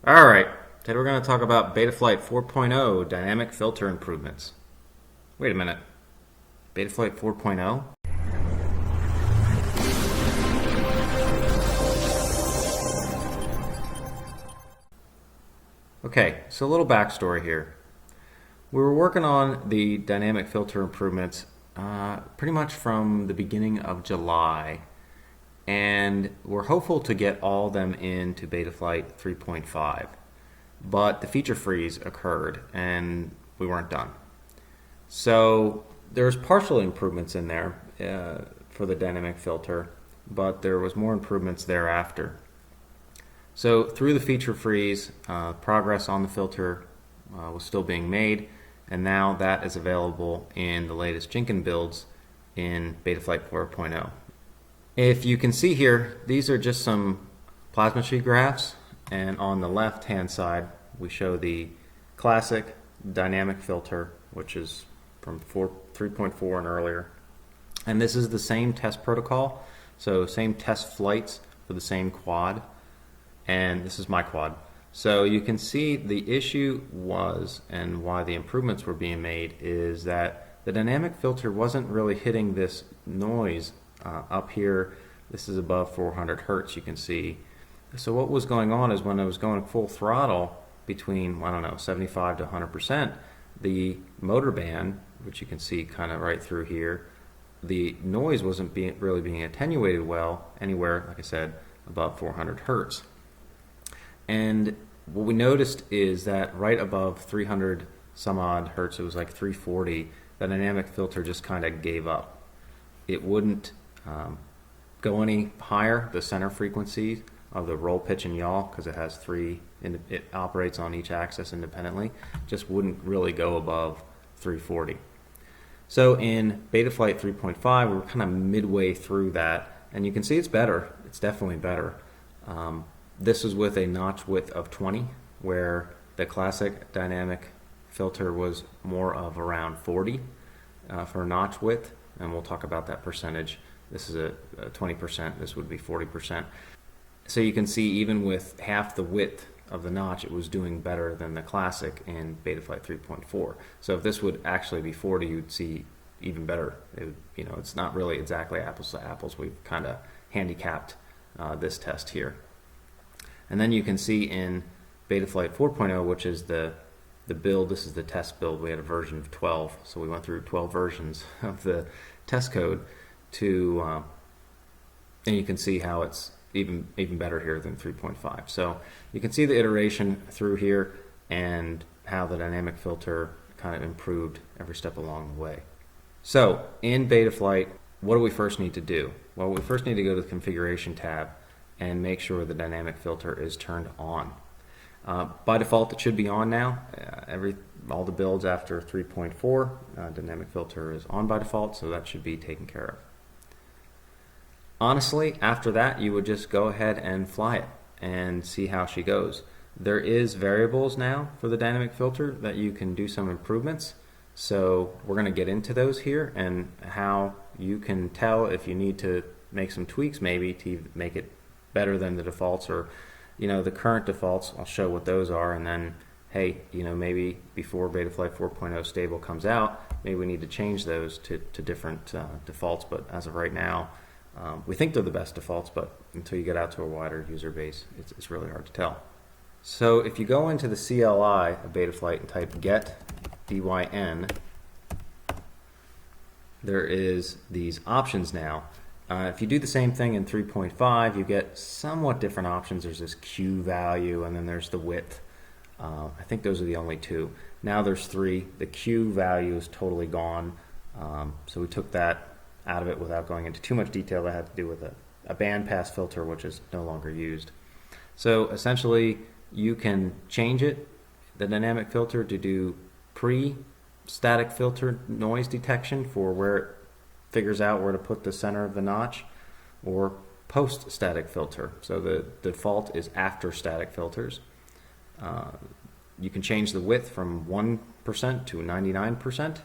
Alright, today we're going to talk about Betaflight 4.0 dynamic filter improvements. Wait a minute, Betaflight 4.0? Okay, so a little backstory here. We were working on the dynamic filter improvements pretty much from the beginning of July, and we're hopeful to get all of them into Betaflight 3.5. But the feature freeze occurred and we weren't done. So there's partial improvements in there for the dynamic filter, but there was more improvements thereafter. So through the feature freeze, progress on the filter was still being made, and now that is available in the latest Jenkins builds in Betaflight 4.0. If you can see here, these are just some plasma sheet graphs, and on the left hand side we show the classic dynamic filter, which is from 3.4 and earlier. And this is the same test protocol, so same test flights for the same quad, and this is my quad. So you can see the issue was, and why the improvements were being made, is that the dynamic filter wasn't really hitting this noise up here. This is above 400 hertz, you can see. So what was going on is when I was going full throttle between, I don't know, 75 to 100%, the motor band, which you can see kind of right through here, the noise wasn't really being attenuated well anywhere, like I said, above 400 hertz. And what we noticed is that right above 300 some odd hertz, it was like 340, the dynamic filter just kind of gave up. It wouldn't go any higher, the center frequency of the roll, pitch, and yaw, because it has three, it operates on each axis independently, just wouldn't really go above 340. So in Betaflight 3.5, we were kind of midway through that, and you can see it's better. It's definitely better. This is with a notch width of 20, where the classic dynamic filter was more of around 40 for notch width, and we'll talk about that percentage. This is a 20%, this would be 40%. So you can see even with half the width of the notch, it was doing better than the classic in Betaflight 3.4. So if this would actually be 40, you'd see even better. It's not really exactly apples to apples. We've kind of handicapped this test here. And then you can see in Betaflight 4.0, which is the build, this is the test build. We had a version of 12, so we went through 12 versions of the test code to, and you can see how it's even better here than 3.5. So you can see the iteration through here and how the dynamic filter kind of improved every step along the way. So in Betaflight, what do we first need to do? Well, we first need to go to the configuration tab and make sure the dynamic filter is turned on. By default, it should be on now. All the builds after 3.4, dynamic filter is on by default, so that should be taken care of. Honestly, after that, you would just go ahead and fly it and see how she goes. There is variables now for the dynamic filter that you can do some improvements. So we're going to get into those here and how you can tell if you need to make some tweaks maybe to make it better than the defaults, or the current defaults. I'll show what those are, and then hey, maybe before Betaflight 4.0 stable comes out, maybe we need to change those to different defaults. But as of right now, we think they're the best defaults, but until you get out to a wider user base, it's really hard to tell. So if you go into the CLI of Betaflight and type get dyn, there is these options now. If you do the same thing in 3.5, you get somewhat different options. There's this Q value, and then there's the width. I think those are the only two. Now there's three. The Q value is totally gone, so we took that out of it without going into too much detail. That had to do with a bandpass filter, which is no longer used. So essentially, you can change it, the dynamic filter, to do pre-static filter noise detection for where it figures out where to put the center of the notch, or post-static filter. So the default is after static filters. You can change the width from 1% to 99%,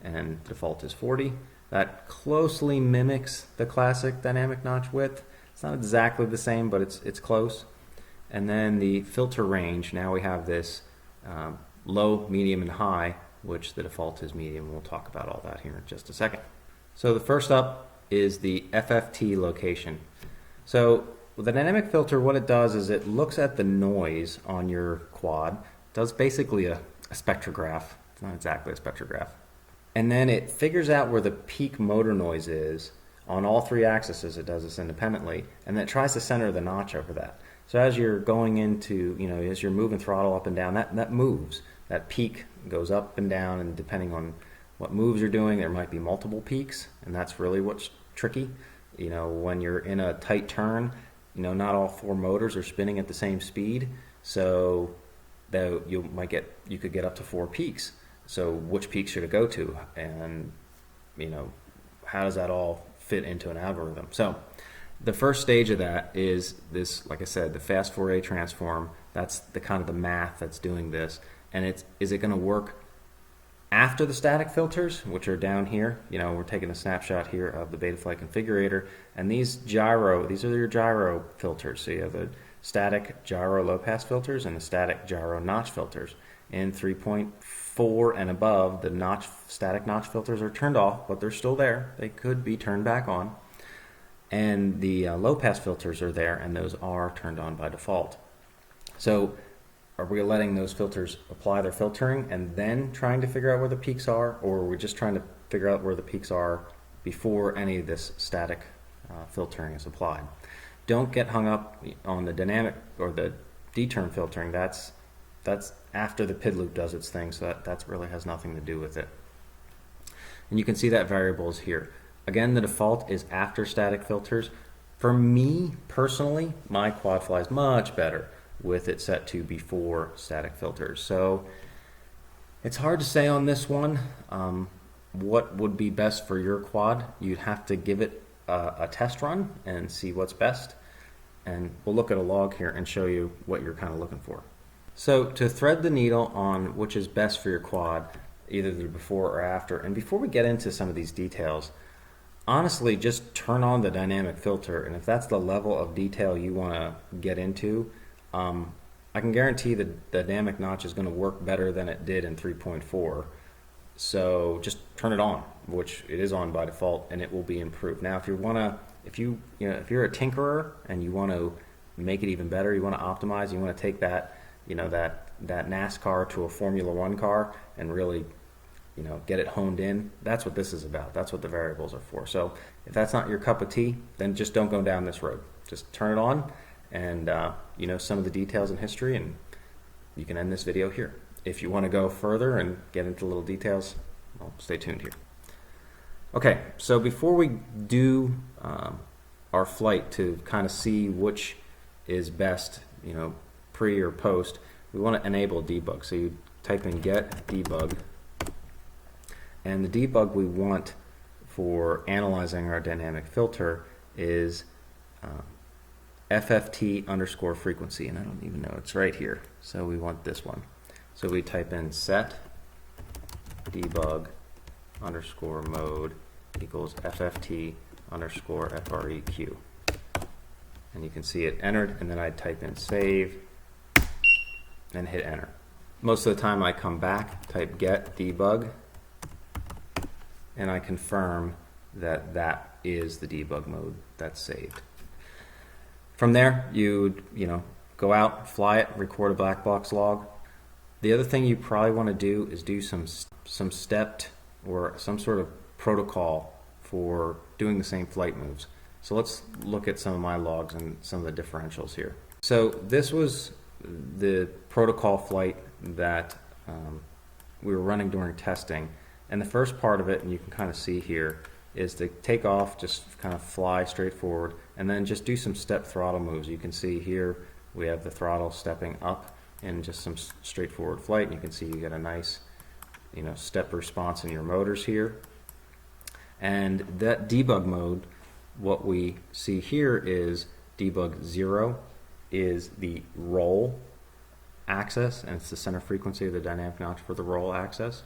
and default is 40. That closely mimics the classic dynamic notch width. It's not exactly the same, but it's close. And then the filter range, now we have this low, medium, and high, which the default is medium. We'll talk about all that here in just a second. So the first up is the FFT location. So with the dynamic filter, what it does is it looks at the noise on your quad, does basically a spectrograph. It's not exactly a spectrograph. And then it figures out where the peak motor noise is on all three axes. It does this independently, and then it tries to center the notch over that. So as you're going into, as you're moving throttle up and down, that moves. That peak goes up and down, and depending on what moves you're doing, there might be multiple peaks, and that's really what's tricky. When you're in a tight turn, not all four motors are spinning at the same speed, so that you could get up to 4 peaks. So which peak should it go to, and how does that all fit into an algorithm? So the first stage of that is this, like I said, the fast Fourier transform. That's the kind of the math that's doing this, and is it going to work after the static filters, which are down here? We're taking a snapshot here of the Betaflight configurator, and these are your gyro filters. So you have the static gyro low pass filters and the static gyro notch filters. In 3.4 and above, the static notch filters are turned off, but they're still there. They could be turned back on. And the low pass filters are there, and those are turned on by default. So are we letting those filters apply their filtering and then trying to figure out where the peaks are, or are we just trying to figure out where the peaks are before any of this static filtering is applied? Don't get hung up on the dynamic or the D-term filtering. That's after the PID loop does its thing, so that really has nothing to do with it. And you can see that variable is here. Again, the default is after static filters. For me, personally, my quad flies much better with it set to before static filters. So it's hard to say on this one what would be best for your quad. You'd have to give it a test run and see what's best. And we'll look at a log here and show you what you're kind of looking for. So to thread the needle on which is best for your quad, either the before or after, and before we get into some of these details, honestly, just turn on the dynamic filter, and if that's the level of detail you want to get into, I can guarantee the dynamic notch is going to work better than it did in 3.4. So just turn it on, which it is on by default, and it will be improved. Now, if you're a tinkerer and you want to make it even better, you want to optimize, you want to take that that NASCAR to a Formula One car and really get it honed in, that's what this is about. That's what the variables are for. So if that's not your cup of tea, then just don't go down this road. Just turn it on and some of the details and history, and you can end this video here. If you want to go further and get into little details, well, stay tuned here. Okay, so before we do our flight to kind of see which is best, pre or post, we want to enable debug. So you type in get debug, and the debug we want for analyzing our dynamic filter is FFT underscore frequency, and I don't even know, it's right here. So we want this one. So we type in set debug underscore mode equals FFT underscore FREQ. And you can see it entered, and then I type in save and hit enter. Most of the time I come back, type get debug, and I confirm that that is the debug mode that's saved. From there, you go out, fly it, record a black box log. The other thing you probably want to do is do some stepped or some sort of protocol for doing the same flight moves. So let's look at some of my logs and some of the differentials here. So this was the protocol flight that we were running during testing. And the first part of it, and you can kind of see here, is to take off, just kind of fly straight forward, and then just do some step throttle moves. You can see here we have the throttle stepping up in just some straightforward flight. And you can see you get a nice step response in your motors here. And that debug mode, what we see here is debug 0 is the roll axis, and it's the center frequency of the dynamic notch for the roll axis.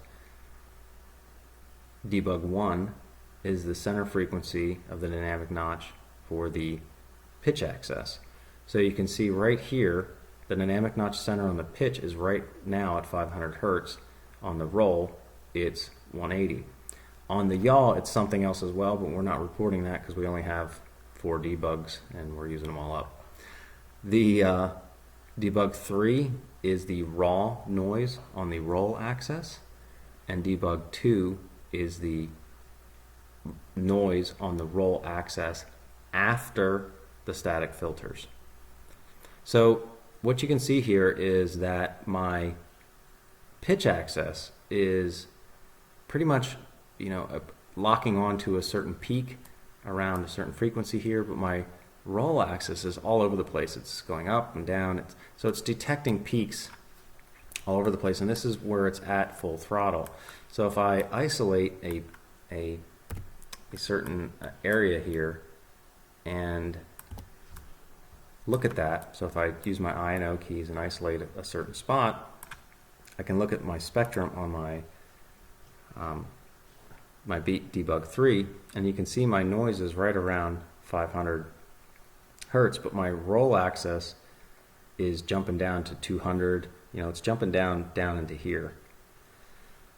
Debug 1 is the center frequency of the dynamic notch for the pitch axis. So you can see right here, the dynamic notch center on the pitch is right now at 500 Hertz. On the roll, it's 180. On the yaw, it's something else as well, but we're not reporting that because we only have 4 debugs and we're using them all up. The debug 3 is the raw noise on the roll axis, and debug 2 is the noise on the roll axis after the static filters. So what you can see here is that my pitch axis is pretty much, locking onto a certain peak around a certain frequency here, but my roll axis is all over the place. It's going up and down. So it's detecting peaks all over the place, and this is where it's at full throttle. So if I isolate a certain area here and look at that, so if I use my I and O keys and isolate a certain spot, I can look at my spectrum on my debug 3, and you can see my noise is right around 500 Hertz, but my roll axis is jumping down to 200. It's jumping down into here.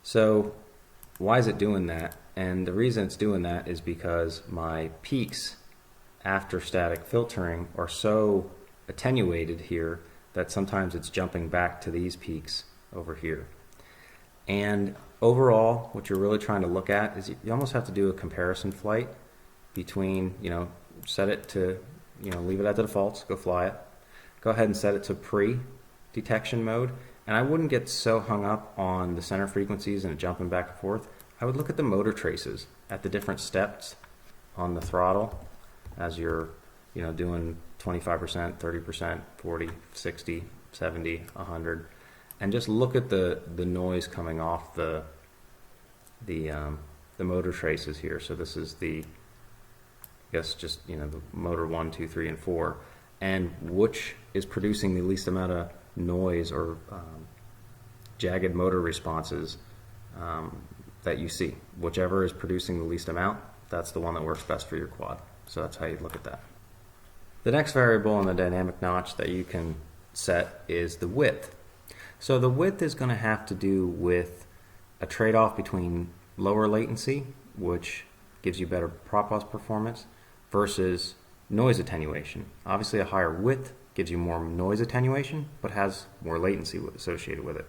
So why is it doing that? And the reason it's doing that is because my peaks after static filtering are so attenuated here that sometimes it's jumping back to these peaks over here. And overall, what you're really trying to look at is you almost have to do a comparison flight between, set it to, leave it at the defaults, go fly it. Go ahead and set it to pre-detection mode. And I wouldn't get so hung up on the center frequencies and jumping back and forth. I would look at the motor traces at the different steps on the throttle as you're, doing 25%, 30%, 40, 60, 70, 100. And just look at the noise coming off the motor traces here. So this is the motor 1, 2, 3, and 4, and which is producing the least amount of noise or jagged motor responses that you see. Whichever is producing the least amount, that's the one that works best for your quad. So that's how you look at that. The next variable in the dynamic notch that you can set is the width. So the width is going to have to do with a trade-off between lower latency, which gives you better prop bus performance, versus noise attenuation. Obviously a higher width gives you more noise attenuation, but has more latency associated with it.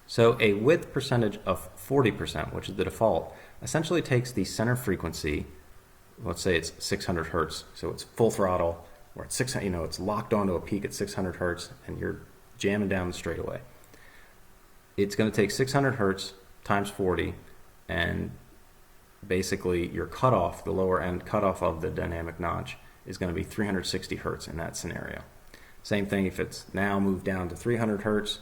So a width percentage of 40%, which is the default, essentially takes the center frequency, let's say it's 600 Hertz, so it's full throttle, or it's it's locked onto a peak at 600 Hertz, and you're jamming down the straightaway. It's going to take 600 Hertz times 40, and basically your cutoff, the lower end cutoff of the dynamic notch, is going to be 360 Hertz in that scenario. Same thing if it's now moved down to 300 Hertz.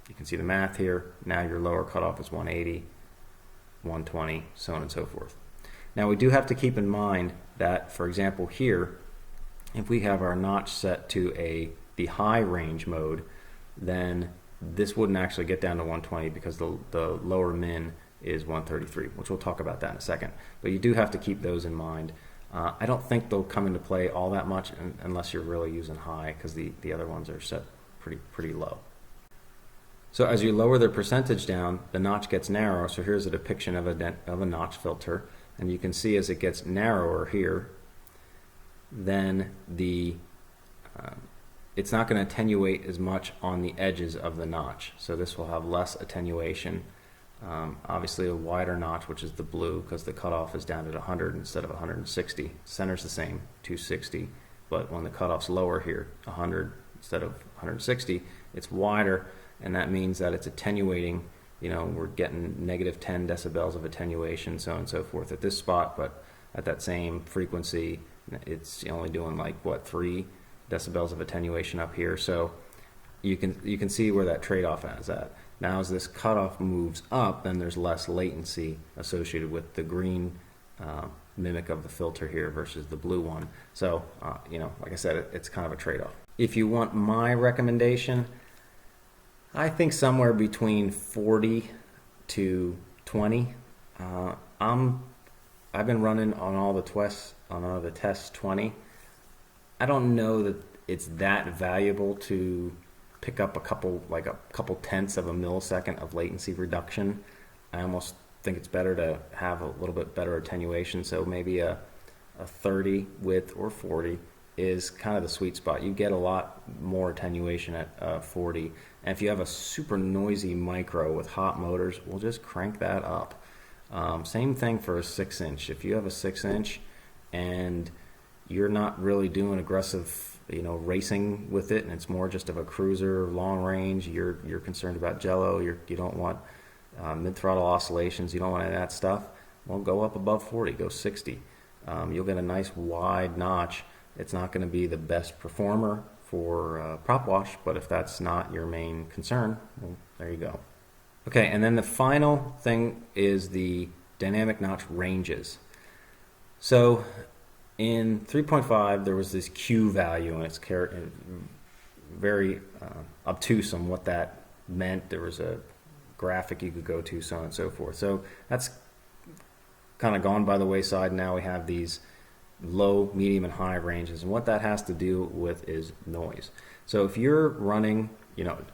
You can see the math here. Now your lower cutoff is 180, 120, so on and so forth. Now we do have to keep in mind that, for example, here, if we have our notch set to the high range mode, then this wouldn't actually get down to 120 because the lower min is 133, which we'll talk about that in a second. But you do have to keep those in mind. I don't think they'll come into play all that much unless you're really using high, because the other ones are set pretty low. So as you lower the percentage down, the notch gets narrow. So here's a depiction of a notch filter, and you can see as it gets narrower here, then it's not going to attenuate as much on the edges of the notch. So this will have less attenuation. Obviously a wider notch, which is the blue, because the cutoff is down at 100 instead of 160. Center's the same, 260, but when the cutoff's lower here, 100 instead of 160, it's wider, and that means that it's attenuating. We're getting negative 10 decibels of attenuation, so on and so forth at this spot, but at that same frequency, it's only doing 3 decibels of attenuation up here. So you can see where that trade-off is at. Now as this cutoff moves up, then there's less latency associated with the green mimic of the filter here versus the blue one. So like I said, it's kind of a trade-off. If you want my recommendation, I think somewhere between 40 to 20. I've been running on all the tests 20. I don't know that it's that valuable to pick up a couple tenths of a millisecond of latency reduction. I almost think it's better to have a little bit better attenuation. So maybe a 30 with or 40 is kind of the sweet spot. You get a lot more attenuation at 40. And if you have a super noisy micro with hot motors, we'll just crank that up. Same thing for a 6-inch. If you have a 6-inch and you're not really doing aggressive, racing with it, and it's more just of a cruiser, long range, you're concerned about jello, you don't want mid-throttle oscillations, you don't want any of that stuff, well, go up above 40, go 60. You'll get a nice wide notch. It's not going to be the best performer for prop wash, but if that's not your main concern, well, there you go. Okay, and then the final thing is the dynamic notch ranges. So in 3.5, there was this Q value, and it's very obtuse on what that meant. There was a graphic you could go to, so on and so forth. So that's kind of gone by the wayside. Now we have these low, medium, and high ranges, and what that has to do with is noise. So if you're running,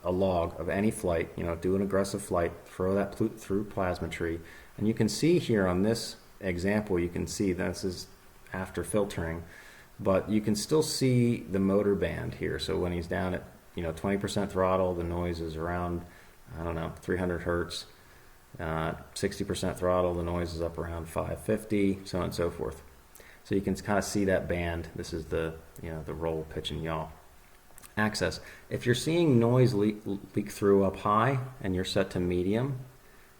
a log of any flight, do an aggressive flight, throw that through plasma tree, and you can see here on this example, you can see this is after filtering, but you can still see the motor band here. So when he's down at 20% throttle, the noise is around 300 hertz. 60% throttle, the noise is up around 550, so on and so forth. So you can kind of see that band. This is the the roll, pitch, and yaw axis. If you're seeing noise leak through up high and you're set to medium,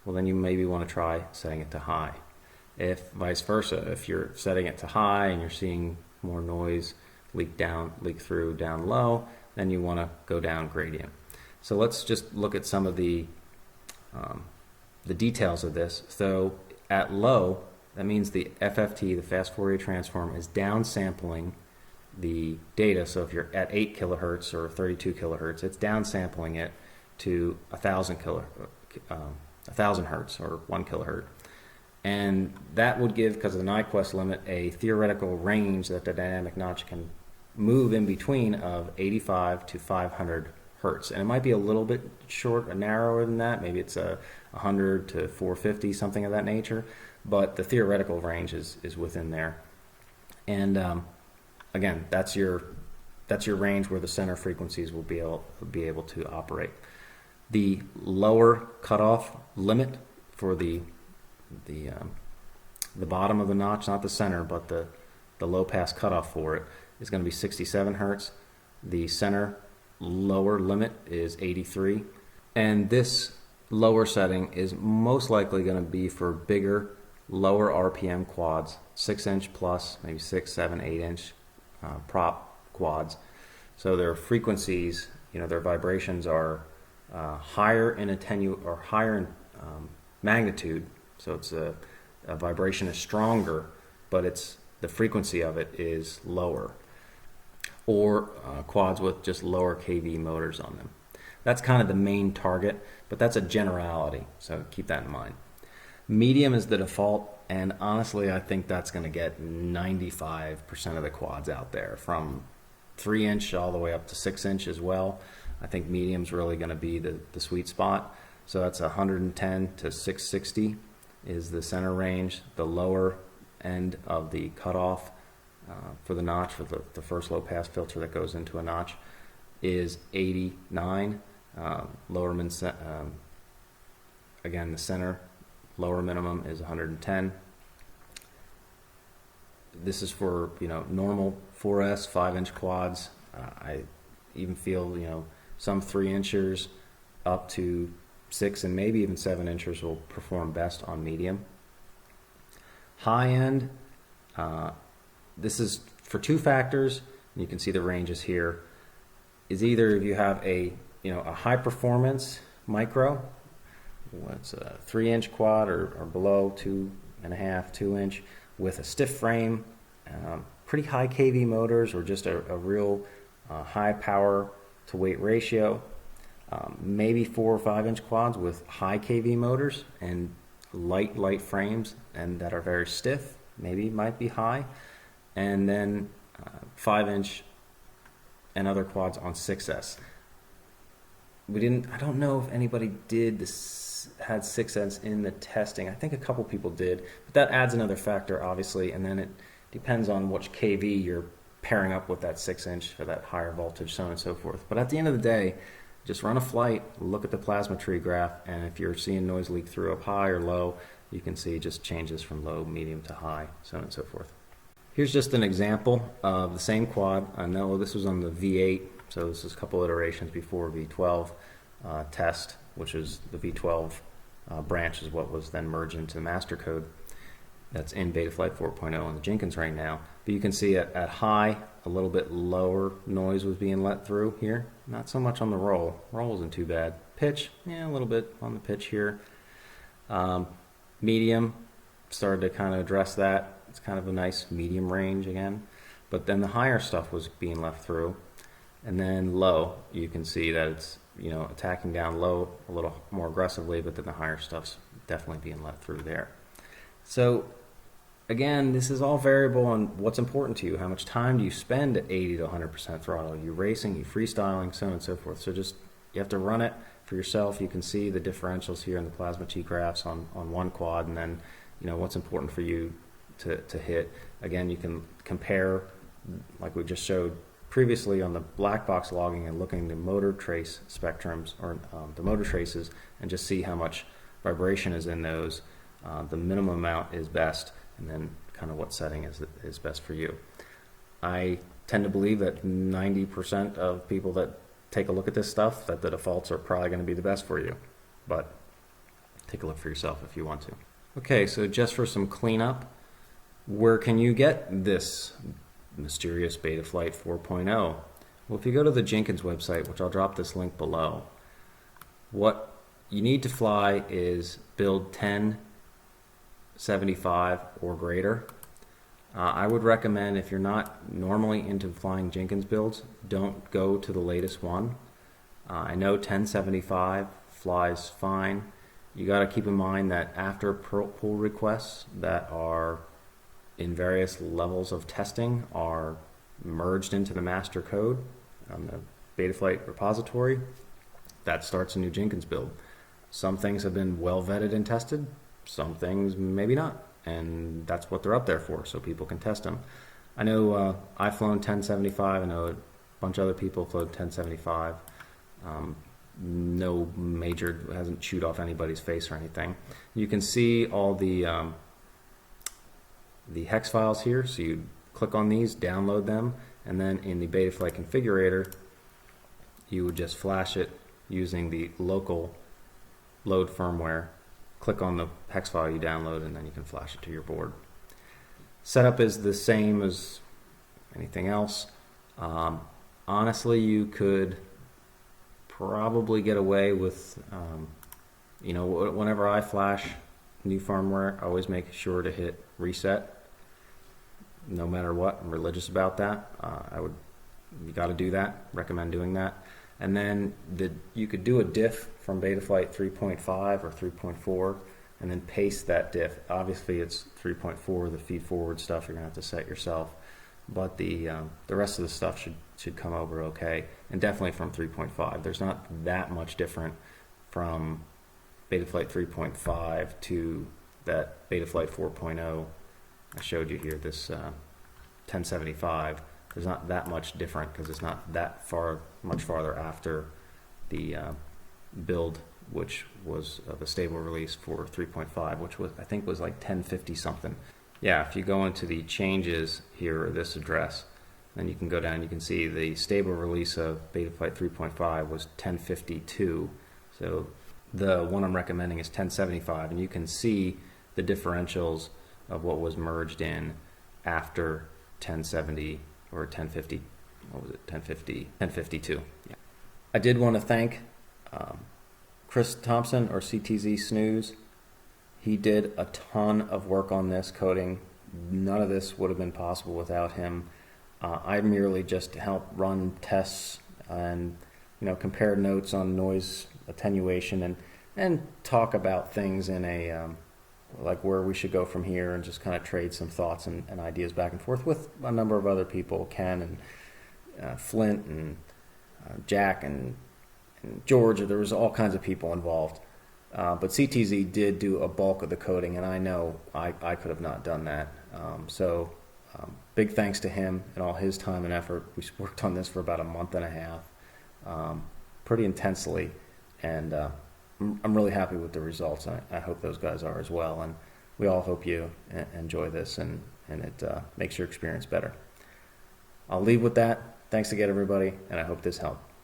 well, then you maybe want to try setting it to high. If vice versa, if you're setting it to high and you're seeing more noise leak through down low, then you want to go down gradient. So let's just look at some of the details of this. So at low, that means the FFT, the fast Fourier transform, is downsampling the data. So if you're at 8 kilohertz or 32 kilohertz, it's downsampling it to 1,000 hertz or 1 kilohertz. And that would give, because of the Nyquist limit, a theoretical range that the dynamic notch can move in between of 85 to 500 hertz. And it might be a little bit narrower than that. Maybe it's 100 to 450, something of that nature. But the theoretical range is within there. And again, that's your range where the center frequencies will be able to operate. The lower cutoff limit for the bottom of the notch, not the center, but the low pass cutoff for it, is going to be 67 hertz. The center lower limit is 83, and this lower setting is most likely going to be for bigger, lower RPM quads, 6-inch plus, maybe 6, 7, 8-inch prop quads. So their frequencies, their vibrations are higher in higher in magnitude. So it's a vibration is stronger, but the frequency of it is lower. Or quads with just lower kV motors on them. That's kind of the main target, but that's a generality, so keep that in mind. Medium is the default, and honestly, I think that's going to get 95% of the quads out there, from 3-inch all the way up to 6-inch as well. I think medium's really going to be the sweet spot. So that's 110 to 660 is the center range. The lower end of the cutoff for the notch, for the first low pass filter that goes into a notch, is 89. Again, the center lower minimum is 110. This is for normal 4S 5-inch quads. I even feel some 3-inchers up to 6 and maybe even 7-inchers will perform best on medium. High end, this is for 2 factors. You can see the ranges here. Is either if you have a high performance micro, what's a 3-inch quad or below, 2.5, 2-inch with a stiff frame, pretty high kV motors, or just a real high power to weight ratio. Maybe 4 or 5-inch quads with high kV motors and light frames and that are very stiff, maybe might be high. And then 5-inch and other quads on 6S. I don't know if anybody had 6S in the testing. I think a couple people did, but that adds another factor, obviously, and then it depends on which kV you're pairing up with that 6-inch for that higher voltage, so on and so forth. But at the end of the day, just run a flight, look at the plasma tree graph, and if you're seeing noise leak through up high or low, you can see it just changes from low, medium to high, so on and so forth. Here's just an example of the same quad. I know this was on the V8, so this is a couple iterations before V12 test, which is the V12 branch is what was then merged into the master code. That's in Betaflight 4.0 on the Jenkins right now. But you can see at high, a little bit lower noise was being let through here. Not so much on the roll. Roll isn't too bad. Pitch, yeah, a little bit on the pitch here. Medium, started to kind of address that. It's kind of a nice medium range again. But then the higher stuff was being left through. And then low, you can see that it's attacking down low a little more aggressively, but then the higher stuff's definitely being let through there. So again, this is all variable on what's important to you. How much time do you spend at 80 to 100% throttle? Are you racing, you freestyling, so on and so forth. So you have to run it for yourself. You can see the differentials here in the plasma T graphs on one quad, and then what's important for you to hit. Again, you can compare, like we just showed previously on the black box logging, and looking at the motor trace spectrums, or the motor traces, and just see how much vibration is in those. The minimum amount is best, and then kind of what setting is best for you. I tend to believe that 90% of people that take a look at this stuff, that the defaults are probably going to be the best for you, but take a look for yourself if you want to. Okay, so just for some cleanup, where can you get this mysterious Betaflight 4.0? Well, if you go to the Jenkins website, which I'll drop this link below, what you need to fly is build 1075 or greater. I would recommend, if you're not normally into flying Jenkins builds, don't go to the latest one. I know 1075 flies fine. You got to keep in mind that after pull requests that are in various levels of testing are merged into the master code on the Betaflight repository, that starts a new Jenkins build. Some things have been well vetted and tested, some things maybe not, and that's what they're up there for, so people can test them. I know I've flown 1075, I know a bunch of other people have flown 1075. No major, hasn't chewed off anybody's face or anything. You can see all the hex files here, so you click on these, download them, and then in the Betaflight configurator you would just flash it using the local load firmware. Click on the hex file you download, and then you can flash it to your board. Setup is the same as anything else. Honestly, you could probably get away with whenever I flash new firmware, I always make sure to hit reset no matter what. I'm religious about that. You got to do that. Recommend doing that. And then you could do a diff from Betaflight 3.5 or 3.4 and then paste that diff. Obviously it's 3.4, the feed forward stuff you're going to have to set yourself, but the rest of the stuff should come over okay, and definitely from 3.5. There's not that much different from Betaflight 3.5 to that Betaflight 4.0 I showed you here, this 1075. There's not that much different because it's not that much farther after the build, which was the stable release for 3.5, which I think was like 1050 something. Yeah, if you go into the changes here, or this address, then you can go down, you can see the stable release of Betaflight 3.5 was 1052. So the one I'm recommending is 1075, and you can see the differentials of what was merged in after 1070 or 1050. What was it? 1052. Yeah. I did want to thank Chris Thompson, or CTZ Snooze. He did a ton of work on this coding. None of this would have been possible without him. I merely just helped run tests and compare notes on noise attenuation and talk about things in a like where we should go from here, and just kind of trade some thoughts and ideas back and forth with a number of other people, Ken Flint and Jack and George. There was all kinds of people involved. But CTZ did do a bulk of the coding, and I know I could have not done that. So big thanks to him and all his time and effort. We worked on this for about a month and a half, pretty intensely, and I'm really happy with the results. I hope those guys are as well, and we all hope you enjoy this and it makes your experience better. I'll leave with that. Thanks again, everybody, and I hope this helped.